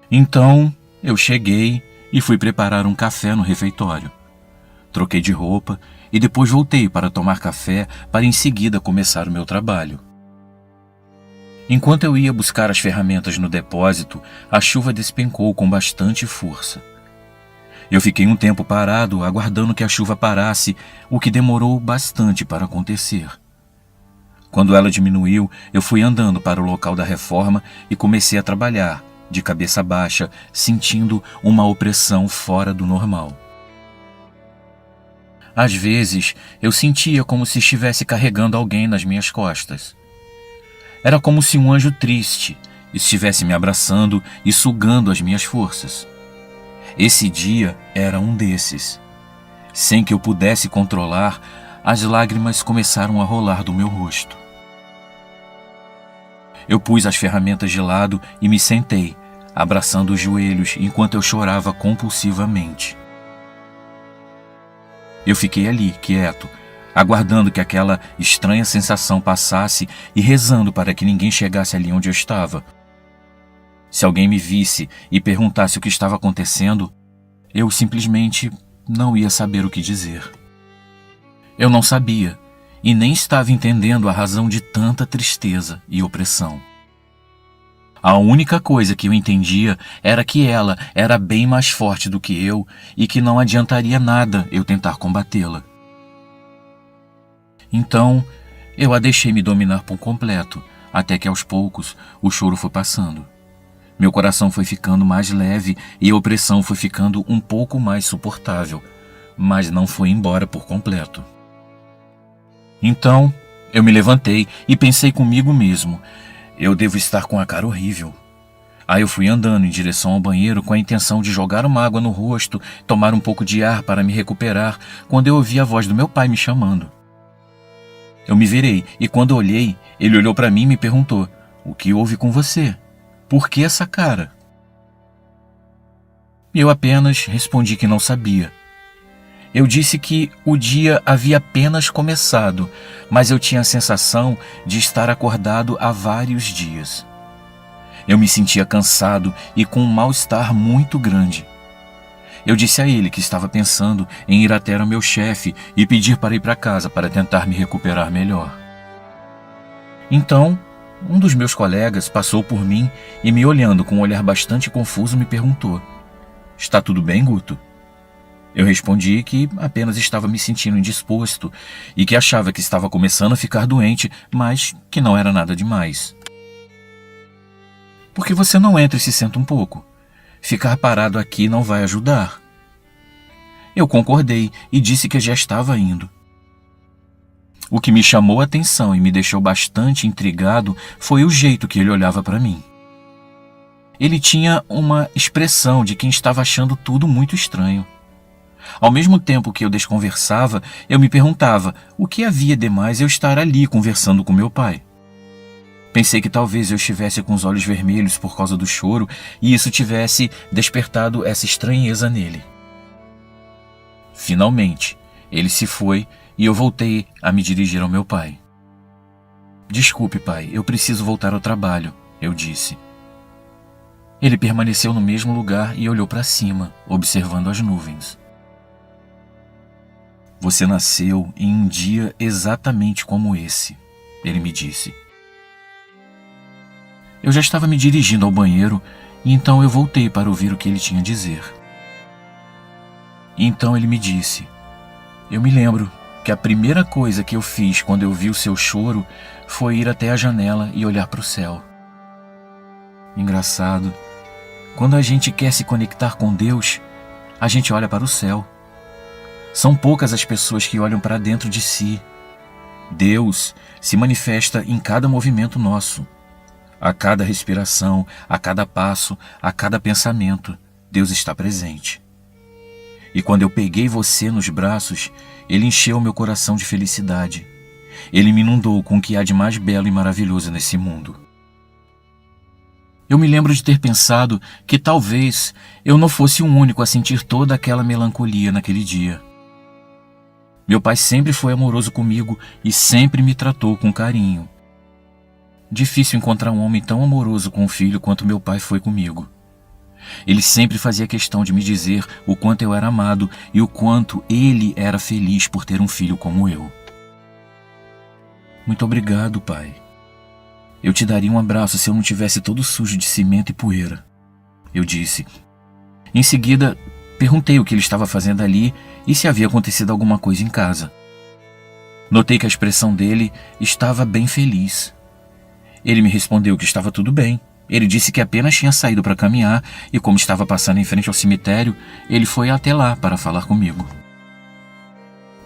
Então, eu cheguei e fui preparar um café no refeitório. Troquei de roupa e depois voltei para tomar café para em seguida começar o meu trabalho. Enquanto eu ia buscar as ferramentas no depósito, a chuva despencou com bastante força. Eu fiquei um tempo parado, aguardando que a chuva parasse, o que demorou bastante para acontecer. Quando ela diminuiu, eu fui andando para o local da reforma e comecei a trabalhar, de cabeça baixa, sentindo uma opressão fora do normal. Às vezes, eu sentia como se estivesse carregando alguém nas minhas costas. Era como se um anjo triste estivesse me abraçando e sugando as minhas forças. Esse dia era um desses. Sem que eu pudesse controlar, as lágrimas começaram a rolar do meu rosto. Eu pus as ferramentas de lado e me sentei, abraçando os joelhos enquanto eu chorava compulsivamente. Eu fiquei ali, quieto, aguardando que aquela estranha sensação passasse e rezando para que ninguém chegasse ali onde eu estava. Se alguém me visse e perguntasse o que estava acontecendo, eu simplesmente não ia saber o que dizer. Eu não sabia e nem estava entendendo a razão de tanta tristeza e opressão. A única coisa que eu entendia era que ela era bem mais forte do que eu e que não adiantaria nada eu tentar combatê-la. Então, eu a deixei me dominar por completo, até que aos poucos o choro foi passando. Meu coração foi ficando mais leve e a opressão foi ficando um pouco mais suportável, mas não foi embora por completo. Então, eu me levantei e pensei comigo mesmo, eu devo estar com a cara horrível. Aí eu fui andando em direção ao banheiro com a intenção de jogar uma água no rosto, tomar um pouco de ar para me recuperar, quando eu ouvi a voz do meu pai me chamando. Eu me virei e quando olhei, ele olhou para mim e me perguntou, "O que houve com você? Por que essa cara?" Eu apenas respondi que não sabia. Eu disse que o dia havia apenas começado, mas eu tinha a sensação de estar acordado há vários dias. Eu me sentia cansado e com um mal-estar muito grande. Eu disse a ele que estava pensando em ir até o meu chefe e pedir para ir para casa para tentar me recuperar melhor. Então, um dos meus colegas passou por mim e, me olhando com um olhar bastante confuso, me perguntou, "Está tudo bem, Guto?" Eu respondi que apenas estava me sentindo indisposto e que achava que estava começando a ficar doente, mas que não era nada demais. "Por que você não entra e se senta um pouco? Ficar parado aqui não vai ajudar." Eu concordei e disse que já estava indo. O que me chamou a atenção e me deixou bastante intrigado foi o jeito que ele olhava para mim. Ele tinha uma expressão de quem estava achando tudo muito estranho. Ao mesmo tempo que eu desconversava, eu me perguntava o que havia de mais eu estar ali conversando com meu pai. Pensei que talvez eu estivesse com os olhos vermelhos por causa do choro e isso tivesse despertado essa estranheza nele. Finalmente, ele se foi e eu voltei a me dirigir ao meu pai. "Desculpe, pai, eu preciso voltar ao trabalho", eu disse. Ele permaneceu no mesmo lugar e olhou para cima, observando as nuvens. "Você nasceu em um dia exatamente como esse", ele me disse. Eu já estava me dirigindo ao banheiro e então eu voltei para ouvir o que ele tinha a dizer. E então ele me disse, "Eu me lembro que a primeira coisa que eu fiz quando eu vi o seu choro foi ir até a janela e olhar para o céu. Engraçado, quando a gente quer se conectar com Deus, a gente olha para o céu. São poucas as pessoas que olham para dentro de si. Deus se manifesta em cada movimento nosso. A cada respiração, a cada passo, a cada pensamento, Deus está presente. E quando eu peguei você nos braços, Ele encheu meu coração de felicidade. Ele me inundou com o que há de mais belo e maravilhoso nesse mundo. Eu me lembro de ter pensado que talvez eu não fosse o único a sentir toda aquela melancolia naquele dia. Meu pai sempre foi amoroso comigo e sempre me tratou com carinho. Difícil encontrar um homem tão amoroso com um filho quanto meu pai foi comigo. Ele sempre fazia questão de me dizer o quanto eu era amado e o quanto ele era feliz por ter um filho como eu. Muito obrigado, pai. Eu te daria um abraço se eu não tivesse todo sujo de cimento e poeira, eu disse. Em seguida, perguntei o que ele estava fazendo ali e se havia acontecido alguma coisa em casa. Notei que a expressão dele estava bem feliz. Ele me respondeu que estava tudo bem. Ele disse que apenas tinha saído para caminhar e, como estava passando em frente ao cemitério, ele foi até lá para falar comigo.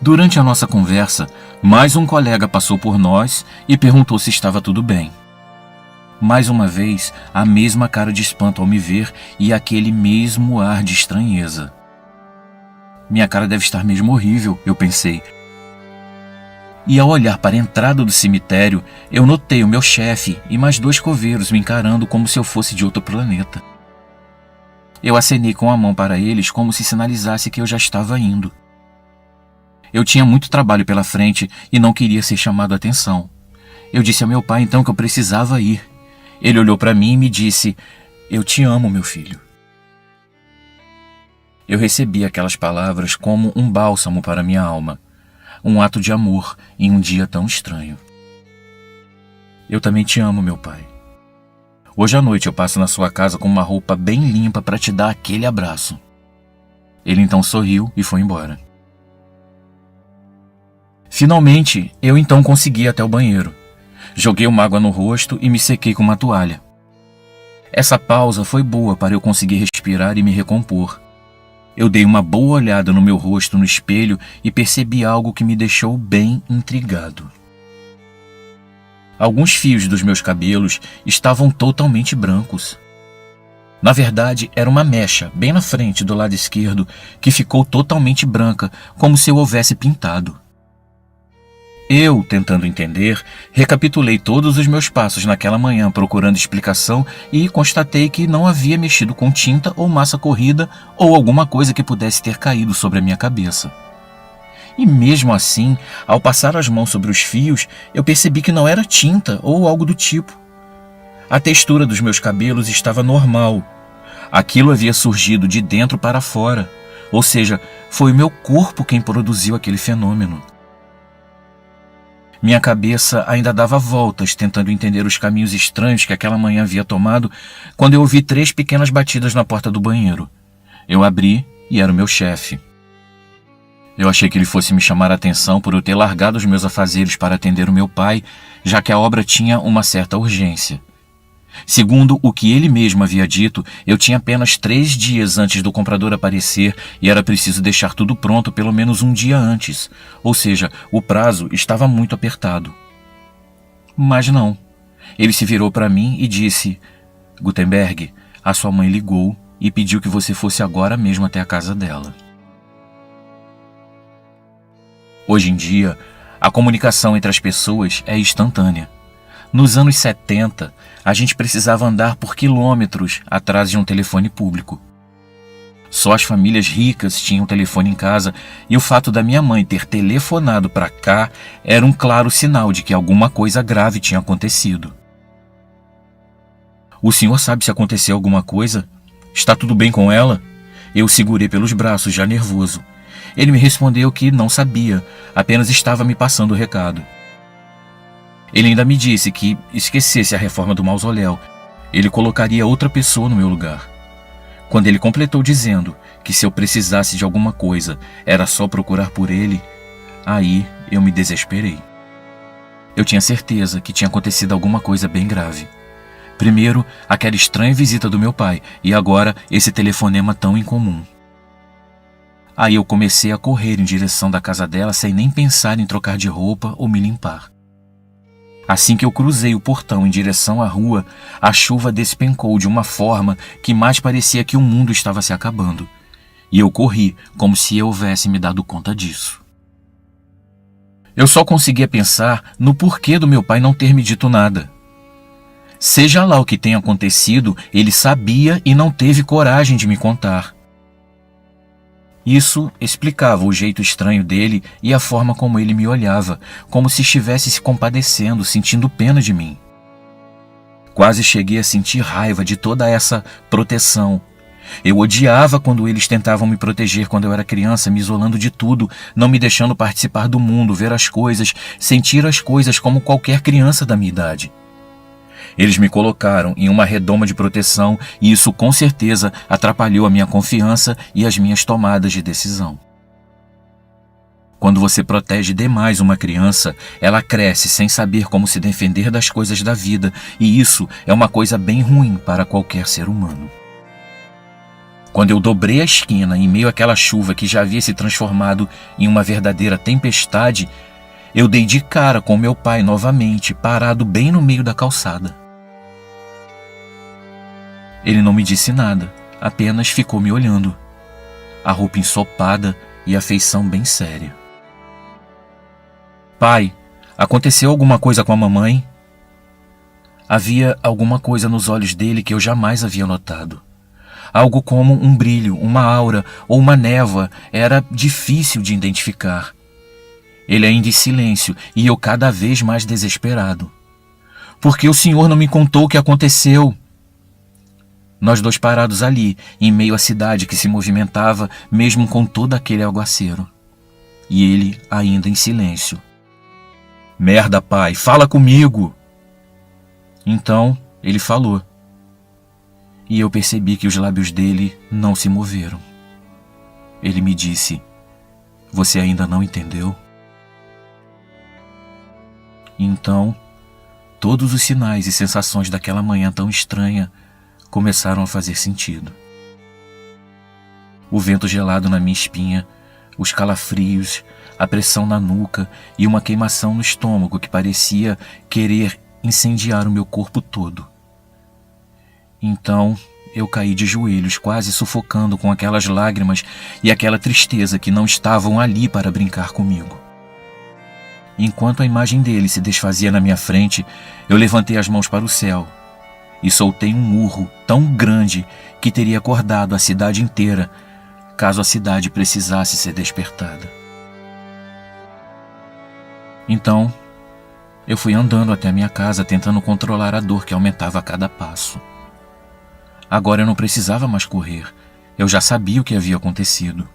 Durante a nossa conversa, mais um colega passou por nós e perguntou se estava tudo bem. Mais uma vez, a mesma cara de espanto ao me ver e aquele mesmo ar de estranheza. Minha cara deve estar mesmo horrível, eu pensei. E ao olhar para a entrada do cemitério, eu notei o meu chefe e mais 2 coveiros me encarando como se eu fosse de outro planeta. Eu acenei com a mão para eles como se sinalizasse que eu já estava indo. Eu tinha muito trabalho pela frente e não queria ser chamado a atenção. Eu disse ao meu pai então que eu precisava ir. Ele olhou para mim e me disse: "Eu te amo, meu filho." Eu recebi aquelas palavras como um bálsamo para minha alma. Um ato de amor em um dia tão estranho. Eu também te amo, meu pai. Hoje à noite eu passo na sua casa com uma roupa bem limpa para te dar aquele abraço. Ele então sorriu e foi embora. Finalmente, eu então consegui ir até o banheiro. Joguei uma água no rosto e me sequei com uma toalha. Essa pausa foi boa para eu conseguir respirar e me recompor. Eu dei uma boa olhada no meu rosto no espelho e percebi algo que me deixou bem intrigado. Alguns fios dos meus cabelos estavam totalmente brancos. Na verdade, era uma mecha bem na frente do lado esquerdo que ficou totalmente branca, como se eu houvesse pintado. Eu, tentando entender, recapitulei todos os meus passos naquela manhã procurando explicação e constatei que não havia mexido com tinta ou massa corrida ou alguma coisa que pudesse ter caído sobre a minha cabeça. E mesmo assim, ao passar as mãos sobre os fios, eu percebi que não era tinta ou algo do tipo. A textura dos meus cabelos estava normal. Aquilo havia surgido de dentro para fora, ou seja, foi o meu corpo quem produziu aquele fenômeno. Minha cabeça ainda dava voltas, tentando entender os caminhos estranhos que aquela manhã havia tomado, quando eu ouvi 3 pequenas batidas na porta do banheiro. Eu abri e era o meu chefe. Eu achei que ele fosse me chamar a atenção por eu ter largado os meus afazeres para atender o meu pai, já que a obra tinha uma certa urgência. Segundo o que ele mesmo havia dito, eu tinha apenas 3 dias antes do comprador aparecer e era preciso deixar tudo pronto pelo menos um dia antes, ou seja, o prazo estava muito apertado. Mas não. Ele se virou para mim e disse: "Gutenberg, a sua mãe ligou e pediu que você fosse agora mesmo até a casa dela." Hoje em dia, a comunicação entre as pessoas é instantânea. Nos anos 70, a gente precisava andar por quilômetros atrás de um telefone público. Só as famílias ricas tinham telefone em casa e o fato da minha mãe ter telefonado para cá era um claro sinal de que alguma coisa grave tinha acontecido. "O senhor sabe se aconteceu alguma coisa? Está tudo bem com ela?" Eu o segurei pelos braços, já nervoso. Ele me respondeu que não sabia, apenas estava me passando o recado. Ele ainda me disse que esquecesse a reforma do mausoléu. Ele colocaria outra pessoa no meu lugar. Quando ele completou dizendo que se eu precisasse de alguma coisa era só procurar por ele, aí eu me desesperei. Eu tinha certeza que tinha acontecido alguma coisa bem grave. Primeiro, aquela estranha visita do meu pai e agora esse telefonema tão incomum. Aí eu comecei a correr em direção da casa dela sem nem pensar em trocar de roupa ou me limpar. Assim que eu cruzei o portão em direção à rua, a chuva despencou de uma forma que mais parecia que o mundo estava se acabando. E eu corri como se eu houvesse me dado conta disso. Eu só conseguia pensar no porquê do meu pai não ter me dito nada. Seja lá o que tenha acontecido, ele sabia e não teve coragem de me contar. Isso explicava o jeito estranho dele e a forma como ele me olhava, como se estivesse se compadecendo, sentindo pena de mim. Quase cheguei a sentir raiva de toda essa proteção. Eu odiava quando eles tentavam me proteger quando eu era criança, me isolando de tudo, não me deixando participar do mundo, ver as coisas, sentir as coisas como qualquer criança da minha idade. Eles me colocaram em uma redoma de proteção e isso com certeza atrapalhou a minha confiança e as minhas tomadas de decisão. Quando você protege demais uma criança, ela cresce sem saber como se defender das coisas da vida, e isso é uma coisa bem ruim para qualquer ser humano. Quando eu dobrei a esquina em meio àquela chuva que já havia se transformado em uma verdadeira tempestade, eu dei de cara com meu pai novamente, parado bem no meio da calçada. Ele não me disse nada, apenas ficou me olhando, a roupa ensopada e a feição bem séria. Pai, aconteceu alguma coisa com a mamãe? Havia alguma coisa nos olhos dele que eu jamais havia notado. Algo como um brilho, uma aura ou uma névoa, era difícil de identificar. Ele ainda em silêncio e eu cada vez mais desesperado. Por que o senhor não me contou o que aconteceu? Nós dois parados ali, em meio à cidade que se movimentava, mesmo com todo aquele aguaceiro. E ele ainda em silêncio. Merda, pai, fala comigo! Então ele falou. E eu percebi que os lábios dele não se moveram. Ele me disse: você ainda não entendeu? Então, todos os sinais e sensações daquela manhã tão estranha começaram a fazer sentido. O vento gelado na minha espinha, os calafrios, a pressão na nuca e uma queimação no estômago que parecia querer incendiar o meu corpo todo. Então, eu caí de joelhos, quase sufocando com aquelas lágrimas e aquela tristeza que não estavam ali para brincar comigo. Enquanto a imagem dele se desfazia na minha frente, eu levantei as mãos para o céu e soltei um urro tão grande que teria acordado a cidade inteira, caso a cidade precisasse ser despertada. Então, eu fui andando até a minha casa tentando controlar a dor que aumentava a cada passo. Agora eu não precisava mais correr, eu já sabia o que havia acontecido.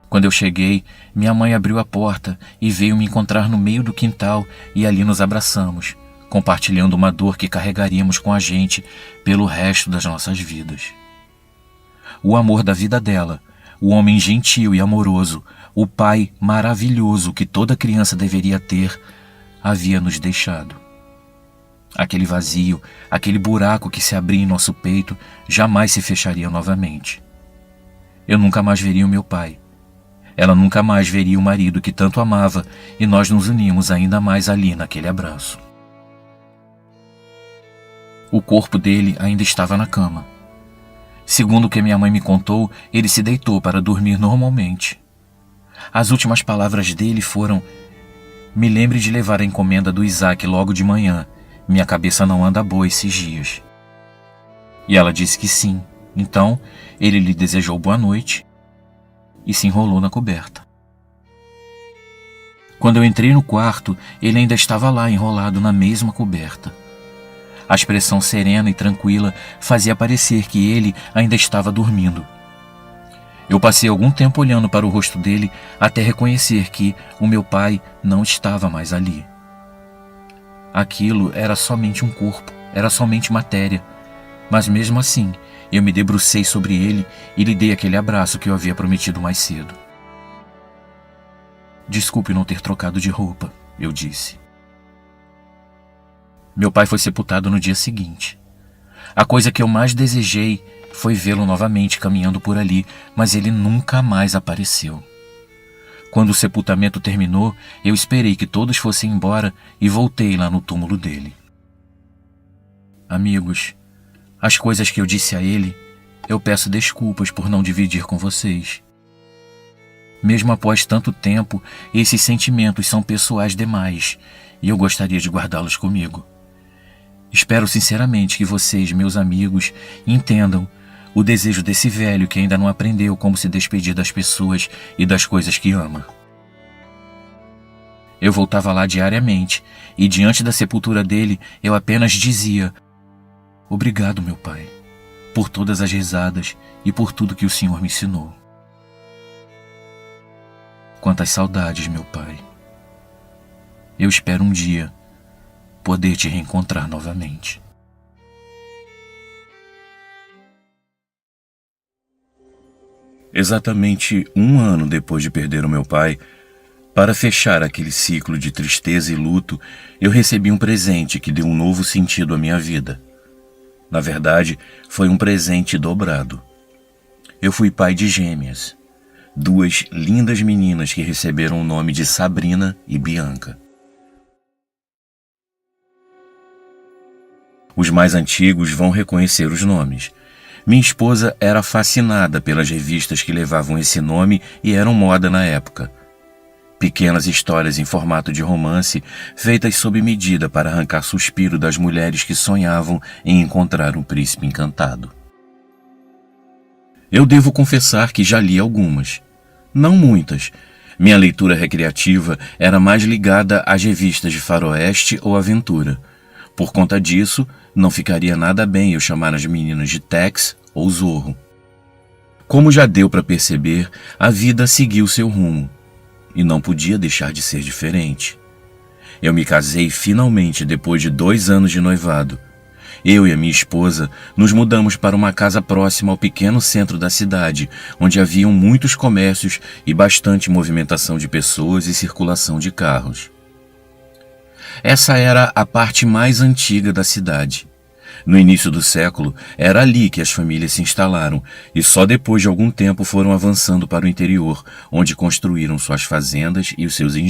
Quando eu cheguei, minha mãe abriu a porta e veio me encontrar no meio do quintal e ali nos abraçamos, compartilhando uma dor que carregaríamos com a gente pelo resto das nossas vidas. O amor da vida dela, o homem gentil e amoroso, o pai maravilhoso que toda criança deveria ter, havia nos deixado. Aquele vazio, aquele buraco que se abria em nosso peito, jamais se fecharia novamente. Eu nunca mais veria o meu pai. Ela nunca mais veria o marido que tanto amava e nós nos unimos ainda mais ali naquele abraço. O corpo dele ainda estava na cama. Segundo o que minha mãe me contou, ele se deitou para dormir normalmente. As últimas palavras dele foram: me lembre de levar a encomenda do Isaac logo de manhã. Minha cabeça não anda boa esses dias. E ela disse que sim. Então, ele lhe desejou boa noite e se enrolou na coberta. Quando eu entrei no quarto, ele ainda estava lá enrolado na mesma coberta. A expressão serena e tranquila fazia parecer que ele ainda estava dormindo. Eu passei algum tempo olhando para o rosto dele até reconhecer que o meu pai não estava mais ali. Aquilo era somente um corpo, era somente matéria, mas mesmo assim eu me debrucei sobre ele e lhe dei aquele abraço que eu havia prometido mais cedo. Desculpe não ter trocado de roupa, eu disse. Meu pai foi sepultado no dia seguinte. A coisa que eu mais desejei foi vê-lo novamente caminhando por ali, mas ele nunca mais apareceu. Quando o sepultamento terminou, eu esperei que todos fossem embora e voltei lá no túmulo dele. Amigos, as coisas que eu disse a ele, eu peço desculpas por não dividir com vocês. Mesmo após tanto tempo, esses sentimentos são pessoais demais e eu gostaria de guardá-los comigo. Espero sinceramente que vocês, meus amigos, entendam o desejo desse velho que ainda não aprendeu como se despedir das pessoas e das coisas que ama. Eu voltava lá diariamente e diante da sepultura dele eu apenas dizia: obrigado, meu pai. por todas as risadas e por tudo que o Senhor me ensinou. Quantas saudades, meu Pai. Eu espero um dia poder te reencontrar novamente. Exatamente 1 ano depois de perder o meu pai, para fechar aquele ciclo de tristeza e luto, eu recebi um presente que deu um novo sentido à minha vida. Na verdade, foi um presente dobrado. Eu fui pai de gêmeas, 2 lindas meninas que receberam o nome de Sabrina e Bianca. Os mais antigos vão reconhecer os nomes. Minha esposa era fascinada pelas revistas que levavam esse nome e eram moda na época. Pequenas histórias em formato de romance, feitas sob medida para arrancar suspiro das mulheres que sonhavam em encontrar um príncipe encantado. Eu devo confessar que já li algumas. Não muitas. Minha leitura recreativa era mais ligada às revistas de faroeste ou aventura. Por conta disso, não ficaria nada bem eu chamar as meninas de Tex ou Zorro. Como já deu para perceber, a vida seguiu seu rumo. E não podia deixar de ser diferente. Eu me casei finalmente depois de 2 anos de noivado. Eu e a minha esposa nos mudamos para uma casa próxima ao pequeno centro da cidade, onde haviam muitos comércios e bastante movimentação de pessoas e circulação de carros. Essa era a parte mais antiga da cidade. No início do século, era ali que as famílias se instalaram e só depois de algum tempo foram avançando para o interior, onde construíram suas fazendas e os seus engenhos.